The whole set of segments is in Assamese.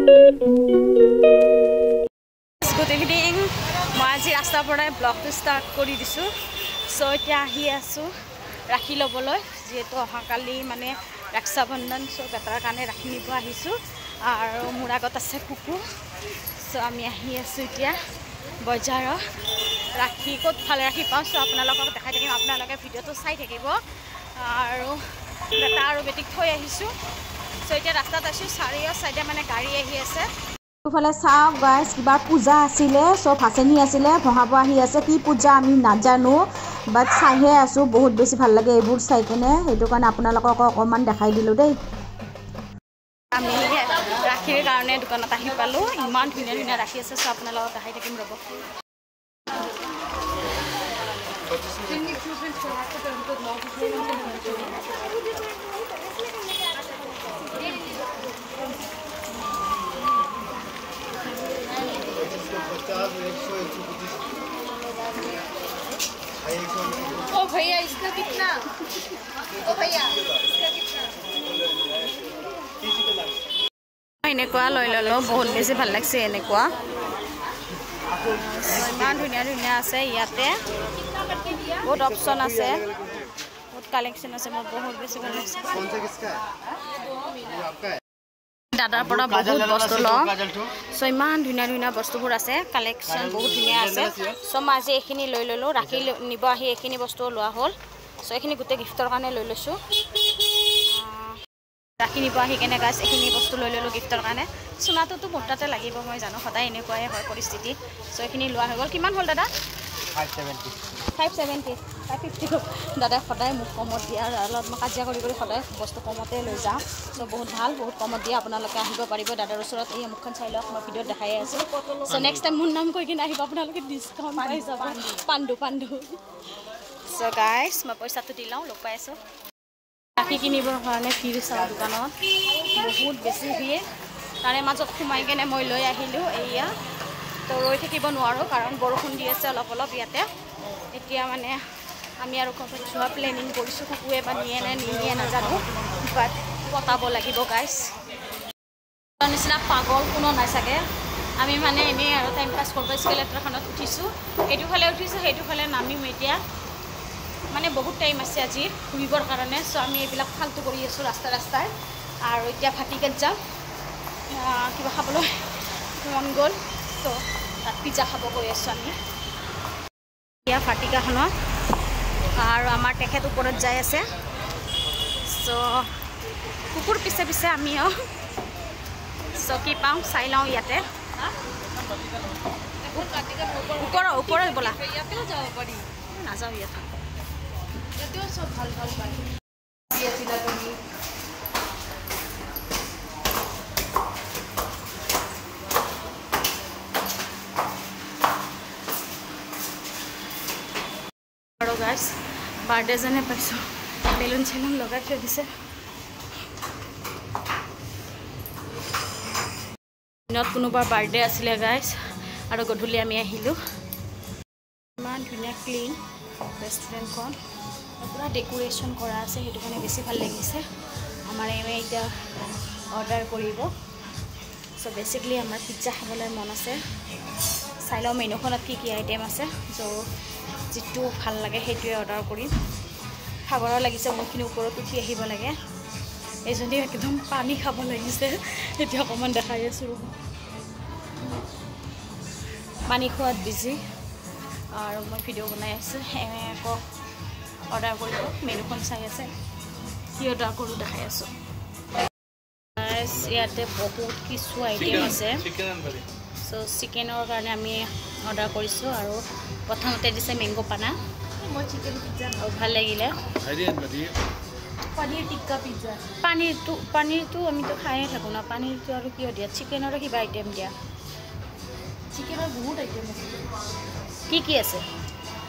Good evening. মই আজি ৰাস্তাৰ পৰা ব্লগটো ষ্টাৰ্ট কৰি দিছোঁ। সো এতিয়া আহি আছোঁ ৰাখি ল'বলৈ, যিহেতু অহাকালি মানে ৰক্ষাবন্ধন। সো বেটাৰ কাৰণে ৰাখি নিব আহিছোঁ আৰু মোৰ আগত আছে কুকু। সো আমি আহি আছোঁ এতিয়া বজাৰত। ৰাখি ক'ত ফালে ৰাখি পাওঁ সো আপোনালোকক দেখাই থাকিম, আপোনালোকে ভিডিঅ'টো চাই থাকিব। আৰু বেটা আৰু বেটিক থৈ আহিছোঁ। সো এতিয়া ৰাস্তাত আছোঁ, চাৰিও চাইডে মানে গাড়ী আহি আছে। ফালে চাওক গাইজ, কিবা পূজা আছিলে, চব ভাচনি আছিলে, ভঙাব আহি আছে। কি পূজা আমি নাজানো, বাট চাইহে আছোঁ। বহুত বেছি ভাল লাগে এইবোৰ চাই কেনে, সেইটো কাৰণে আপোনালোকক অকণমান দেখাই দিলোঁ দেই। আমি ৰাখিৰ কাৰণে দোকানত আহি পালোঁ। ইমান ধুনীয়া ধুনীয়া ৰাখি আছে, চব আপোনালোকক দেখাই থাকিম ৰ'ব। ओ भैया इसका कितना? ओ भैया इसका कितना? এনেকুৱা লৈ ল'লোঁ, বহুত বেছি ভাল লাগিছে এনেকুৱা। ইমান ধুনীয়া ধুনীয়া আছে ইয়াতে, বহুত অপশ্যন আছে, বহুত কালেকশ্যন আছে। মোৰ বহুত বেছি ভাল লাগিছে। দাদাৰ পৰা বহুত বস্তু লওঁ। চ' ইমান ধুনীয়া ধুনীয়া বস্তুবোৰ আছে, কালেকশ্যন বহুত ধুনীয়া আছে। চ' মই আজি এইখিনি লৈ ল'লোঁ, ৰাখি নিব আহি এইখিনি বস্তু লোৱা হ'ল। চ' এইখিনি গোটেই গিফ্টৰ কাৰণে লৈ লৈছোঁ। ৰাখি নিব আহি কেনে গাইছ এইখিনি বস্তু লৈ ল'লোঁ গিফ্টৰ কাৰণে। চোনাটোতো মোৰ তাতে লাগিব, মই জানো সদায় এনেকুৱাই হয় পৰিস্থিতি। চ' এইখিনি লোৱা হৈ গ'ল। কিমান হ'ল দাদা? 570 550। দাদাই সদায় মোক কমত দিয়ে আৰু অলপ মই কাজিয়া কৰি কৰি সদায় বস্তু কমতে লৈ যাওঁ। চ' বহুত ভাল, বহুত কমত দিয়ে। আপোনালোকে আহিব পাৰিব দাদাৰ ওচৰত। এই মুখখন চাই লওক, মই ভিডিঅ'ত দেখাই আছোঁ। চ' নেক্সট টাইম মোৰ নাম কৈ কিনে আহিব, আপোনালোকে ডিছকাউণ্ট পাই যাব। পাণ্ডু। চ' গাইছ মই পইচাটো দি লওঁ, লগ পাই আছোঁ। ৰাখি কিনিবৰ কাৰণে ভিৰ চাওঁ দোকানত, বহুত বেছি ভিৰ। তাৰে মাজত সোমাই কেনে মই লৈ আহিলোঁ এয়া। তো ৰৈ থাকিব নোৱাৰোঁ, কাৰণ বৰষুণ দি আছে অলপ অলপ ইয়াতে। এতিয়া মানে আমি আৰু ক'ৰবাত যোৱা প্লেনিং কৰিছোঁ। কুকুৱে বা নিয়ে নে নিনিয়ে নাজানো, বাট পতাব লাগিব গাইছ। নিচিনা পাগল কোনো নাই চাগে। আমি মানে এনেই আৰু টাইম পাছ কৰিব স্কেলেটৰখনত উঠিছোঁ, এইটোফালে উঠিছোঁ, সেইটোফালে নামিম এতিয়া। মানে বহুত টাইম আছে আজি ঘূৰিবৰ কাৰণে। চ' আমি এইবিলাক ফাল্টু কৰি আছোঁ ৰাস্তাই। আৰু এতিয়া ভাটিকাত যাম, কিবা খাবলৈ মন গ'ল। ত' তাত পিজ্জা খাব গৈ আছোঁ আমি এতিয়া ভাটিকাখনত। আৰু আমাৰ তেখেত ওপৰত যাই আছে। চ' কুকুৰ পিছে পিছে আমিও। চ' কি পাওঁ চাই লওঁ ইয়াতে। ওপৰত ব'লা, ইয়াতেও যাব পাৰি। নাযাওঁ ইয়াতে। ইয়াতেও চব ভাল ভাল পায়। আৰু গাইছ বাৰ্থডে যেনে পাইছোঁ, বেলুন চেলুন লগাই থৈ দিছে। দিনত কোনোবাৰ বাৰ্থডে আছিলে গাইছ, আৰু গধূলি আমি আহিলোঁ। ইমান ধুনীয়া ক্লিন ৰেষ্টুৰেণ্টখন, পূৰা ডেক'ৰেশ্যন কৰা আছে, সেইটো কাৰণে বেছি ভাল লাগিছে। আমাৰ এমে এতিয়া অৰ্ডাৰ কৰিব। চ' বেচিকলি আমাৰ পিজ্জা খাবলৈ মন আছে। চাই লওঁ মেনুখনত কি কি আইটেম আছে। চ' যিটো ভাল লাগে সেইটোৱে অৰ্ডাৰ কৰিম। ভাগৰো লাগিছে, বহুতখিনি ওপৰত উঠি আহিব লাগে। এইজনী একদম পানী খাব লাগিছে, এতিয়া অকণমান দেখাই আছোঁ। পানী খোৱাত বিজি আৰু মই ভিডিঅ' বনাই আছোঁ। আকৌ অৰ্ডাৰ কৰিব, মেনুখন চাই আছে, কি অৰ্ডাৰ কৰোঁ দেখাই আছোঁ। ইয়াতে বহুত কিছু আইটেম আছে। চ' চিকেনৰ কাৰণে আমি অৰ্ডাৰ কৰিছোঁ। আৰু প্ৰথমতে দিছে মেংগ' পানা, মই চিকেন পিজ্জা আৰু ভাল লাগিলে। পনীৰ টিক্কা পিজ্জা। পানীৰটো আমিতো খায়ে থাকোঁ ন, পানীৰটো আৰু কিয় দিয়া? চিকেনৰো কিবা আইটেম দিয়া। চিকেনৰ বহুত আইটেম আছে। কি আছে?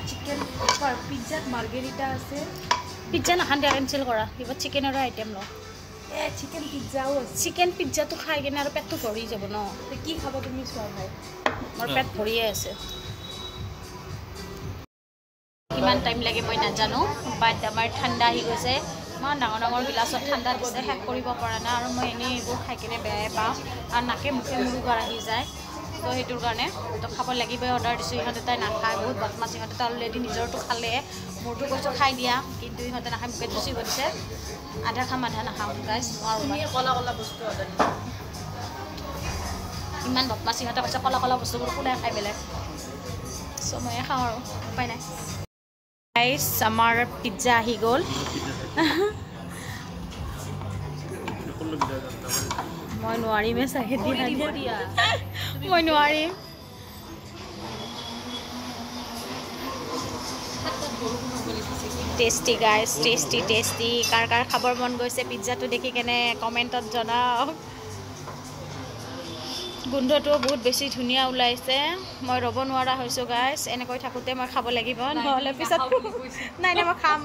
চিকেন পিজ্জাত মাৰ্গেৰিটা আছে। পিজ্জা নাখান দিয়া, কেঞ্চেল কৰা। কিবা চিকেনৰো আইটেম লওঁ। চিকেন পিজ্জাও আছে। চিকেন পিজ্জাটো খাই কিনে আৰু পেটটো ভৰি যাব ন। কি খাব তুমি চোৱা ভাই? মোৰ পেট ভৰিয়ে আছে। কিমান টাইম লাগে মই নাজানো, বাট আমাৰ ঠাণ্ডা আহি গৈছে। ইমান ডাঙৰ ডাঙৰ গিলাচত ঠাণ্ডা দিছে শেষ কৰিব পৰা নাই আৰু মই এনেই এইবোৰ খাই কিনে বেয়াই পাওঁ আৰু নাকে মুখে মুৰুগাৰ আহি যায় তো সেইটোৰ কাৰণে তো খাব লাগিবই অৰ্ডাৰ দিছোঁ ইহঁতে তাই নাখায় বহুত বদমাছ ইহঁতে তো অলৰেডি নিজৰটো খালে মোৰটো কৈছোঁ খাই দিয়া কিন্তু ইহঁতে নাখায় মোকে চুচি কৰিছে আধা খাম আধা নাখাওঁ গাইছ নোৱাৰোঁ কলা কলা বস্তু অৰ্ডাৰ ইমান বদমাছ ইহঁতে কৈছে কলা কলা বস্তুবোৰ কোনে খাই বেলেগ চ' ময়ে খাওঁ আৰু উপায় নাই গাইছ আমাৰ পিজ্জা আহি গ'ল মই নোৱাৰিমে চাগে মই নোৱাৰিম টেষ্টি গাইছ টেষ্টি কাৰ কাৰ খাবৰ মন গৈছে পিজ্জাটো দেখি কেনে কমেণ্টত জনাওক গোন্ধটো বহুত বেছি ধুনীয়া ওলাইছে মই ৰ'ব নোৱাৰা হৈছোঁ গাইছ এনেকৈ থাকোঁতে মই খাব লাগিব নহ'লে পিছত নাই নাই মই খাম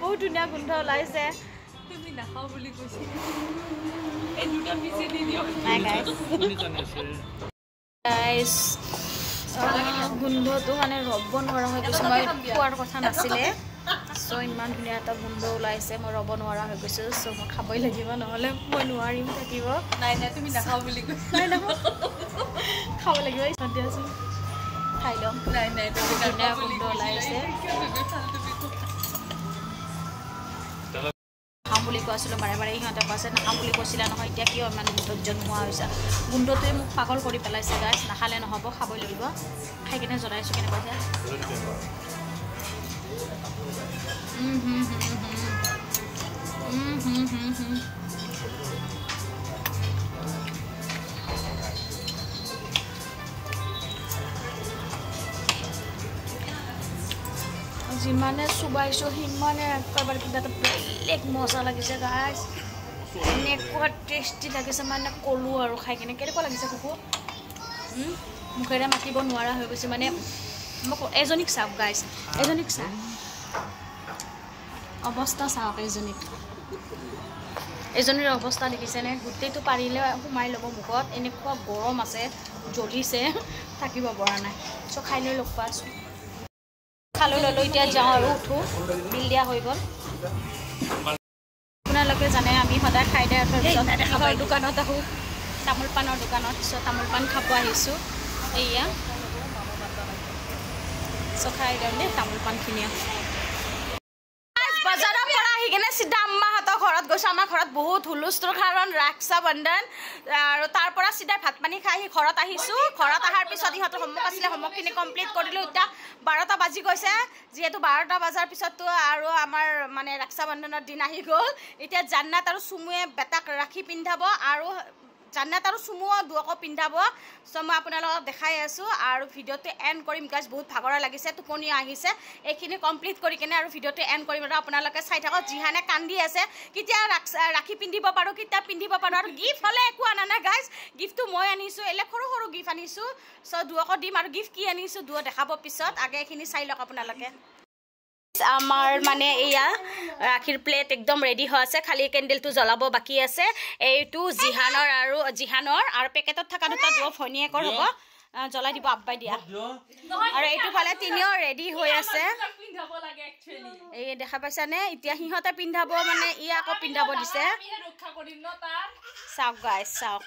বহুত ধুনীয়া গোন্ধ ওলাইছে তুমি নাখাওঁ বুলি কৈছিলা এই দুটা পিছে দি দিয়ক নাই গাইছ গোন্ধটো মানে ৰ'ব নোৱাৰা হৈ গৈছোঁ মই খোৱাৰ কথা নাছিলে চ' ইমান ধুনীয়া এটা গোন্ধ ওলাইছে মই ৰ'ব নোৱাৰা হৈ গৈছোঁ চ' মই খাবই লাগিব নহ'লে মই নোৱাৰিম থাকিব নাই তুমি নাখাওঁ বুলি কৈছা নাই খাব লাগিব দিয়াচোন খাই ল'ম ধুনীয়া গোন্ধ ওলাইছে খাম বুলি কৈছিলোঁ বাৰে বাৰে ইহঁতে কৈছে নাখাম বুলি কৈছিলা নহয় এতিয়া কিয় ইমান ধৈৰ্য নোহোৱা হৈছে গোন্ধটোৱে মোক পাগল কৰি পেলাইছে গাইছ নাখালে নহ'ব খাবই লাগিব খাই কিনে জনাইছোঁ কেনেকুৱা যিমানে চুবাইছোঁ সিমানে একেবাৰে কিবা এটা বেলেগ মজা লাগিছে গাইছ এনেকুৱা টেষ্টি লাগিছে মানে ক'লোঁ আৰু খাই কিনে কেনেকুৱা লাগিছে কুকু মুখেৰে মাতিব নোৱাৰা হৈ গৈছে মানে মোক এজনীক চাওক গাইছ এজনীক চাওক অৱস্থা চাওক এজনীৰ অৱস্থা দেখিছেনে গোটেইটো পাৰিলে সোমাই ল'ব মুখত এনেকুৱা গৰম আছে জ্বলিছে থাকিব পৰা নাই চ' খাই লৈ লগ পাইছোঁ খালৈ ল'লোঁ এতিয়া যাওঁ আৰু উঠোঁ বিল দিয়া হৈ গ'ল আপোনালোকে জানে আমি সদায় খাই দিয়াৰ পিছত দোকানত আহোঁ তামোল পাণৰ দোকানত চ' তামোল পাণ খাব আহিছোঁ এয়া চ' খাই দিওঁ দেই তামোল পাণখিনিও বজাৰৰ পৰা আহি কিনে চিধা আম্মাহঁতৰ ঘৰত গৈছোঁ আমাৰ ঘৰত বহুত হুলস্থুল কাৰণ ৰক্ষা বন্ধন আৰু তাৰ পৰা চিধা ভাত পানী খাই আহি ঘৰত আহিছোঁ ঘৰত অহাৰ পিছত ইহঁতৰ হোমৱৰ্ক আছিলে হোমৱৰ্কখিনি কমপ্লিট কৰিলোঁ এতিয়া 12টা বাজি গৈছে যিহেতু 12টা বজাৰ পিছততো আৰু আমাৰ মানে ৰক্ষা বন্ধনৰ দিন আহি গ'ল এতিয়া জান্নাত আৰু চুমুৱে বেটাক ৰাখি পিন্ধাব আৰু জান্নাত আৰু চুমুও দুয়োকো পিন্ধাব চ' মই আপোনালোকক দেখাই আছোঁ আৰু ভিডিঅ'টো এণ্ড কৰিম গাইছ বহুত ভাগৰা লাগিছে টোপনি আহিছে এইখিনি কমপ্লিট কৰি কিনে আৰু ভিডিঅ'টো এণ্ড কৰিম আৰু আপোনালোকে চাই থাকক যিহানে কান্দি আছে কেতিয়া ৰাখি পিন্ধিব পাৰোঁ কেতিয়া পিন্ধিব পাৰোঁ আৰু গিফ্ট হ'লে একো আনা নাই গাইছ গিফ্টটো মই আনিছোঁ এলে সৰু সৰু গিফ্ট আনিছোঁ চ' দুয়োকো দিম আৰু গিফ্ট কি আনিছোঁ দুয়ো দেখাব পিছত আগে এইখিনি চাই লওক আপোনালোকে আমাৰ মানে এয়া ৰাখিৰ প্লেট একদম ৰেডি হৈ আছে খালি কেণ্ডেলটো জ্বলাব বাকী আছে এইটো জিহানৰ আৰু পেকেটত থকা দুটা দুয়ো ভনীয়েকৰ হ'ব জ্বলাই দিব আব্বাই দিয়া আৰু এইটো ফালে তিনিও ৰেডি হৈ আছে এই দেখা পাইছানে এতিয়া সিহঁতে পিন্ধাব মানে ই আকৌ পিন্ধাব দিছে চাওক গাইছ চাওক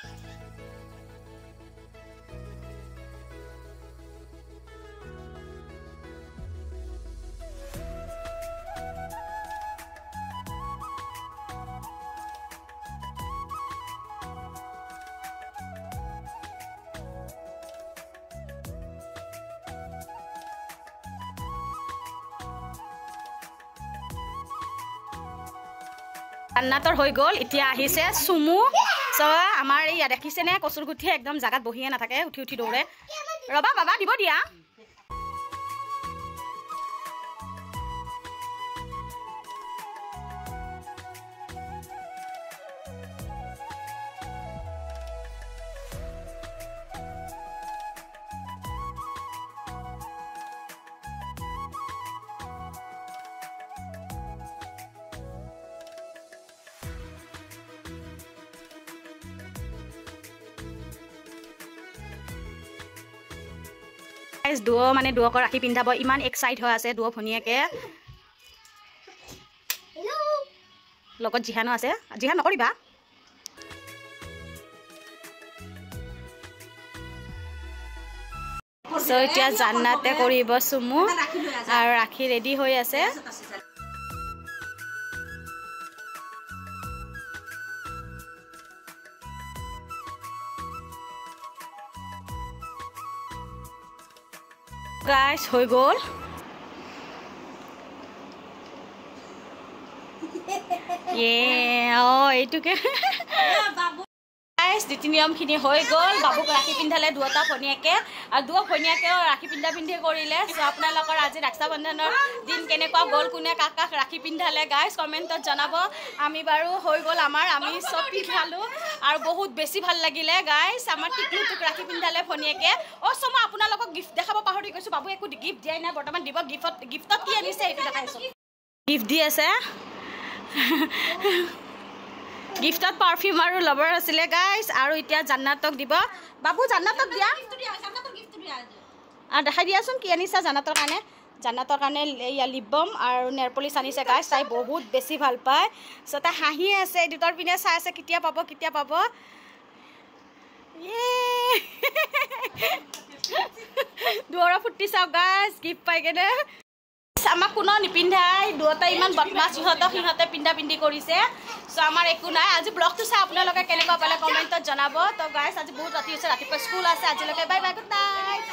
জান্নাতৰ হৈ গ'ল এতিয়া আহিছে চুমু চ' আমাৰ এই দেখিছেনে কচুৰ গুঠিয়ে একদম জাগাত বহিয়ে নাথাকে উঠি উঠি দৌৰে ৰ'বা বাবা দিব দিয়া দুয়ো মানে দুয়োকো ৰাখি পিন্ধাব ইমান এক্সাইট হৈ আছে দুয়ো ভনীয়েকে লগত জিহানো আছে জিহান নকৰিবা সো এতিয়া জান্নাতে কৰিব চুমু আৰু ৰাখি ৰেডি হৈ আছে গাইস হৈ গ'ল এইটোকে গাইস নীতি নিয়মখিনি হৈ গ'ল বাবুক ৰাখি পিন্ধালে দুটা ভনীয়াকে আৰু দুটা ভনীয়াকেও ৰাখি পিন্ধি কৰিলে সো আপোনালোকৰ আজি ৰক্ষা বন্ধনৰ দিন কেনেকুৱা গ'ল কোনে কাক ৰাখি পিন্ধালে গাইস কমেণ্টত জনাব আমি বাৰু হৈ গ'ল আমি চব পিন্ধালো আৰু বহুত বেছি ভাল লাগিলে গাইস আমাৰ টিকলুটোক ৰাখি পিন্ধালে ভনীয়াকে চমা আপোনালোকক গিফ্ট দেখাব পাহৰি গৈছো বাবু একো গিফ্ট দিয়াই নাই বৰ্তমান দিব গিফ্টত কি আনিছে এইটো দেখাইছো গিফ্ট দি আছে গিফটত পাৰফিউম আৰু লভাৰ আছিলে গাইস আৰু এতিয়া জান্নাতক দিব বাবু জান্নাতক দিয়া আৰু দেখাই দিয়াচোন কি আনিছা জান্নাতৰ কাৰণে লিপ বাম আৰু নেল পলিচ আনিছে গাইস তাই বহুত বেছি ভাল পায় সো তাই হাঁহি আছে দুটাৰ পিনে চাই আছে কেতিয়া পাব দুৱৰা ফুটি চাওক গাইস গিফ্ট পাই কেনে আমাক কোনো নিপিন্ধাই দুটা ইমান বদমাছ সিহঁতে পিন্ধি কৰিছে সো আমাৰ একো নাই আজি ব্লগটো চাই আপোনালোকে কেনেকুৱা পালে কমেণ্টত জনাব তো গাইস আজি বহুত ৰাতি হৈছে ৰাতিপুৱা স্কুল আছে আজিলৈকে বাই বাই গুড নাইট